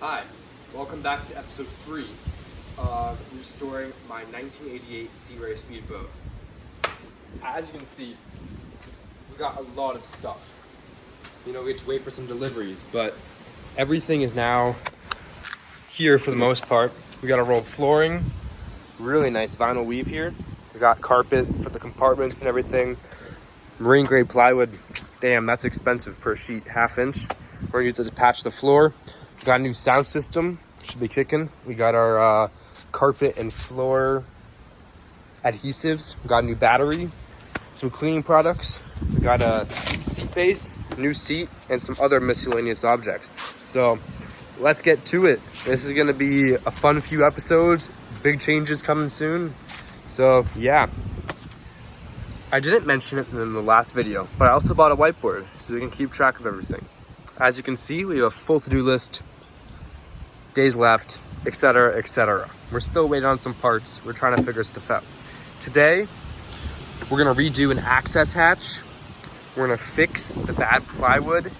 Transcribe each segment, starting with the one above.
Hi, welcome back to episode 3 of restoring my 1988 Sea Ray Speedboat. As you can see, we got a lot of stuff. We had to wait for some deliveries, but everything is now here for the most part. We got a rolled flooring, really nice vinyl weave here. We got carpet for the compartments and everything. Marine grade plywood, damn, that's expensive per sheet, 1/2 inch. We're gonna use it to patch the floor. We got a new sound system, should be kicking. We got our carpet and floor adhesives. We got a new battery, some cleaning products. We got a seat base, new seat, and some other miscellaneous objects. So let's get to it. This is gonna be a fun few episodes. Big changes coming soon. So yeah. I didn't mention it in the last video, but I also bought a whiteboard so we can keep track of everything. As you can see, we have a full to-do list, days left, etc., etc. We're still waiting on some parts. We're trying to figure stuff out. Today, we're gonna redo an access hatch. We're gonna fix the bad plywood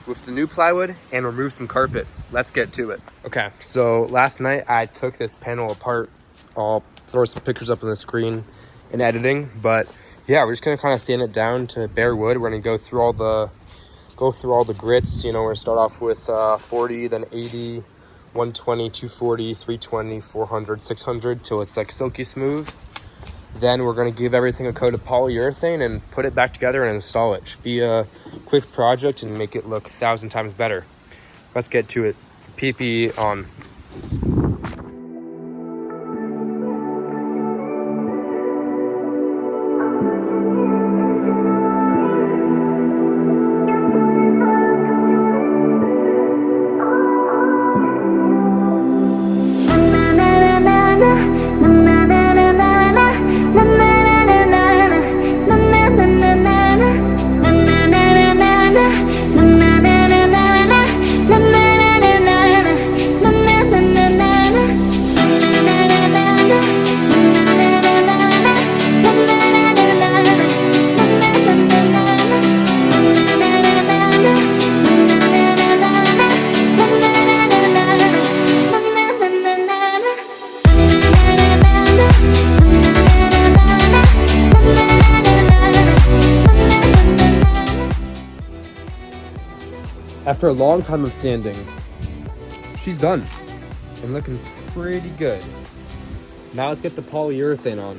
with the new plywood and remove some carpet. Let's get to it. Okay, so last night I took this panel apart. I'll throw some pictures up on the screen in editing, but yeah, we're just gonna kind of sand it down to bare wood. We're gonna go through all the grits. We're gonna start off with 40, then 80, 120, 240, 320, 400, 600 till it's like silky smooth. Then we're gonna give everything a coat of polyurethane and put it back together and install it. Should be a quick project and make it look 1,000 times better. Let's get to it. PPE on. After a long time of sanding, she's done and looking pretty good. Now let's get the polyurethane on.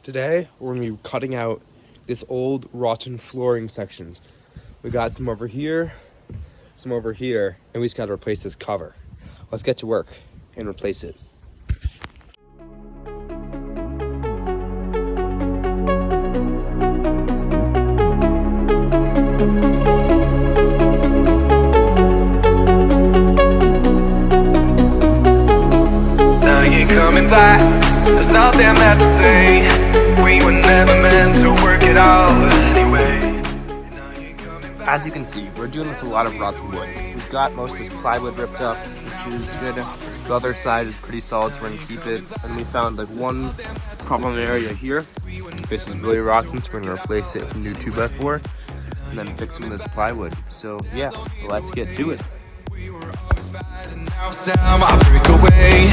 Today, we're gonna be cutting out this old rotten flooring sections. We got some over here, some over here, and we just gotta replace this cover. Let's get to work and replace it. Now you're coming back, there's nothing left to say. We were never meant to work it out anyway. As you can see, we're dealing with a lot of rotten wood. We've got most of this plywood ripped up, which is good. The other side is pretty solid, so we're gonna keep it. And we found like one problem area here. This is really rotten, so we're gonna replace it with a new 2x4 and then fix some of this plywood. So yeah, let's get to it. We were always fighting, now Sam, I break away,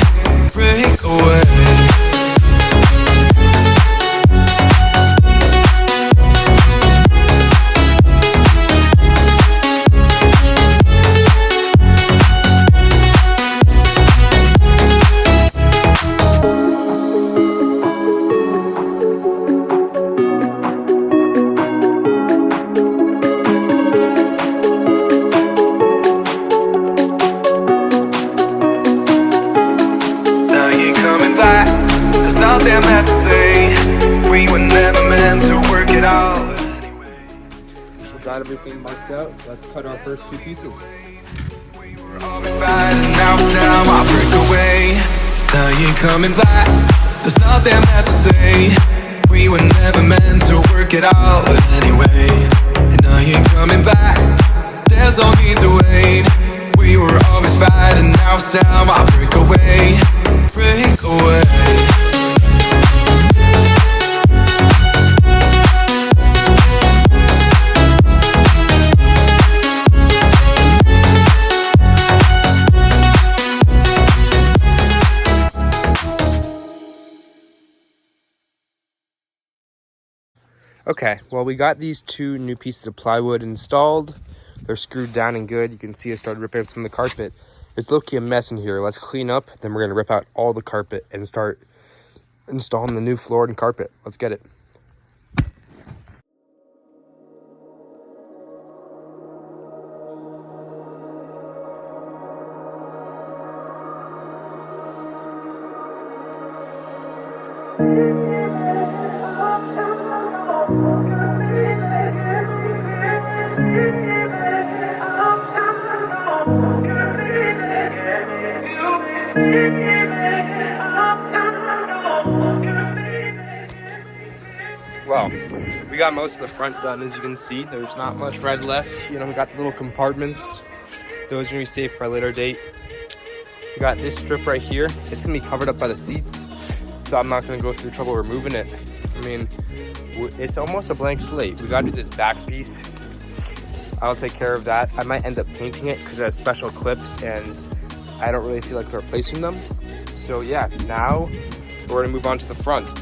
break away. Nothing left to say. We were never meant to work it out anyway. We got everything marked out. Let's cut our first two pieces. We were always you're coming back. There's nothing left to say. We were never meant to work it out anyway. And now you're coming back. There's no need to wait. We were always fighting, now it's time I break away. Break away. Okay, well, we got these 2 new pieces of plywood installed. They're screwed down and good. You can see I started ripping up some of the carpet. It's low-key a mess in here. Let's clean up, then we're gonna rip out all the carpet and start installing the new floor and carpet. Let's get it. Well, we got most of the front done. As you can see, there's not much red left. You know, we got the little compartments. Those are gonna be safe for a later date. We got this strip right here. It's gonna be covered up by the seats, so I'm not gonna go through trouble removing it. I mean, it's almost a blank slate. We gotta do this back piece. I'll take care of that. I might end up painting it because it has special clips and I don't really feel like replacing them. So yeah, now we're gonna move on to the front.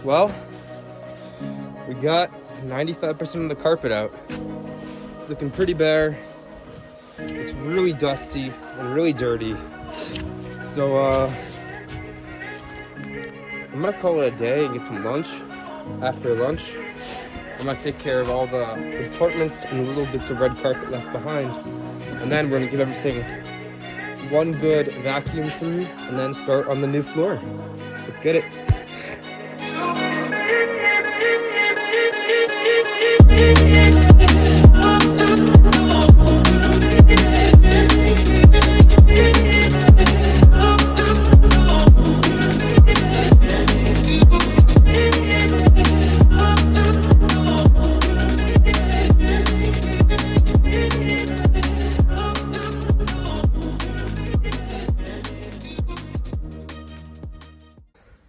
Well, we got 95% of the carpet out. It's looking pretty bare. It's really dusty and really dirty. So I'm gonna call it a day and get some lunch. After lunch, I'm gonna take care of all the compartments and little bits of red carpet left behind. And then we're gonna give everything one good vacuum through and then start on the new floor. Let's get it.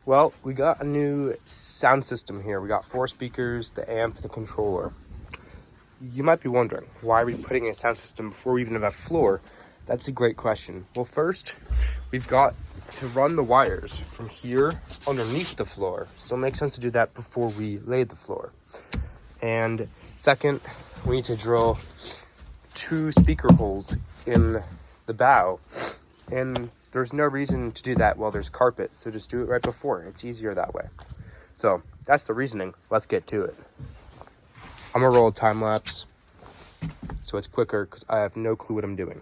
Well, we got a new sound system here. We got 4 speakers, the amp, the controller. You might be wondering, why are we putting a sound system before we even have a floor? That's a great question. Well, first, we've got to run the wires from here underneath the floor. So it makes sense to do that before we lay the floor. And second, we need to drill 2 speaker holes in the bow. And there's no reason to do that while there's carpet, so just do it right before. It's easier that way. So that's the reasoning. Let's get to it. I'm gonna roll a time lapse so it's quicker because I have no clue what I'm doing.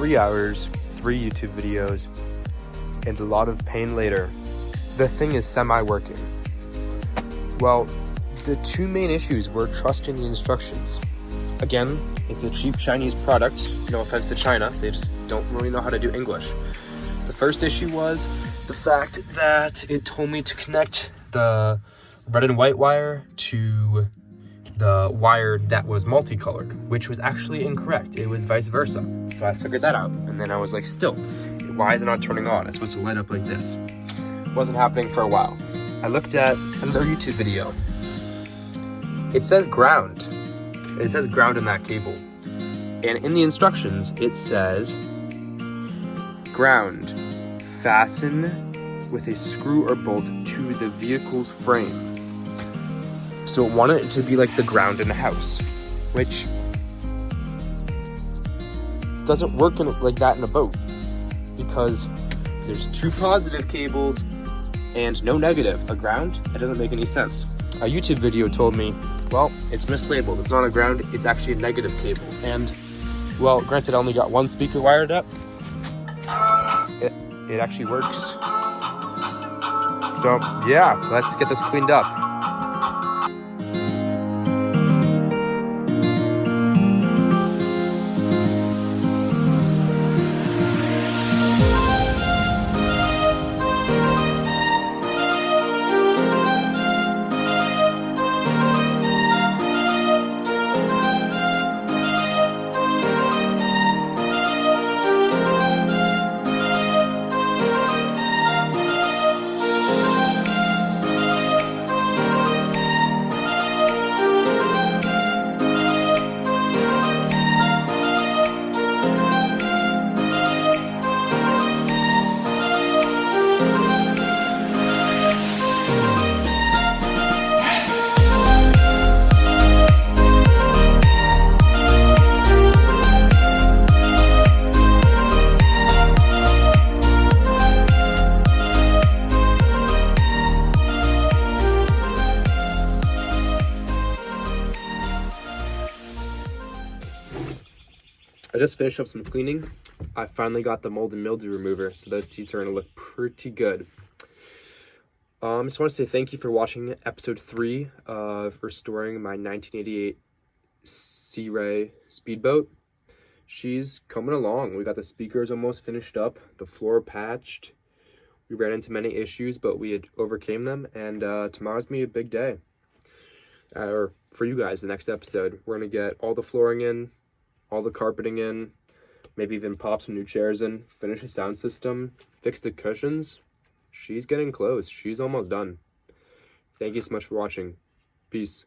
3 hours, 3 YouTube videos, and a lot of pain later, the thing is semi-working. Well, the 2 main issues were trusting the instructions. Again, it's a cheap Chinese product, no offense to China, they just don't really know how to do English. The first issue was the fact that it told me to connect the red and white wire to the wire that was multicolored, which was actually incorrect. It was vice versa. So I figured that out, and then I was like, still, why is it not turning on? It's supposed to light up like this. It wasn't happening for a while. I looked at another YouTube video. It says ground. It says ground in that cable. And in the instructions, it says ground. Fasten with a screw or bolt to the vehicle's frame. So it wanted it to be like the ground in a house, which doesn't work like that in a boat, because there's 2 positive cables and no negative. A ground? That doesn't make any sense. A YouTube video told me, well, it's mislabeled. It's not a ground, it's actually a negative cable. And, well, granted, I only got 1 speaker wired up. It actually works. So, yeah, let's get this cleaned up. I just finished up some cleaning. I finally got the mold and mildew remover, so those seats are going to look pretty good. I just want to say thank you for watching episode 3 of restoring my 1988 Sea Ray Speedboat. She's coming along. We got the speakers almost finished up, the floor patched. We ran into many issues, but we had overcame them, and tomorrow's going to be a big day. Or for you guys, the next episode. We're going to get all the flooring in, all the carpeting in, maybe even pop some new chairs in, finish the sound system, fix the cushions. She's getting close. She's almost done. Thank you so much for watching. Peace.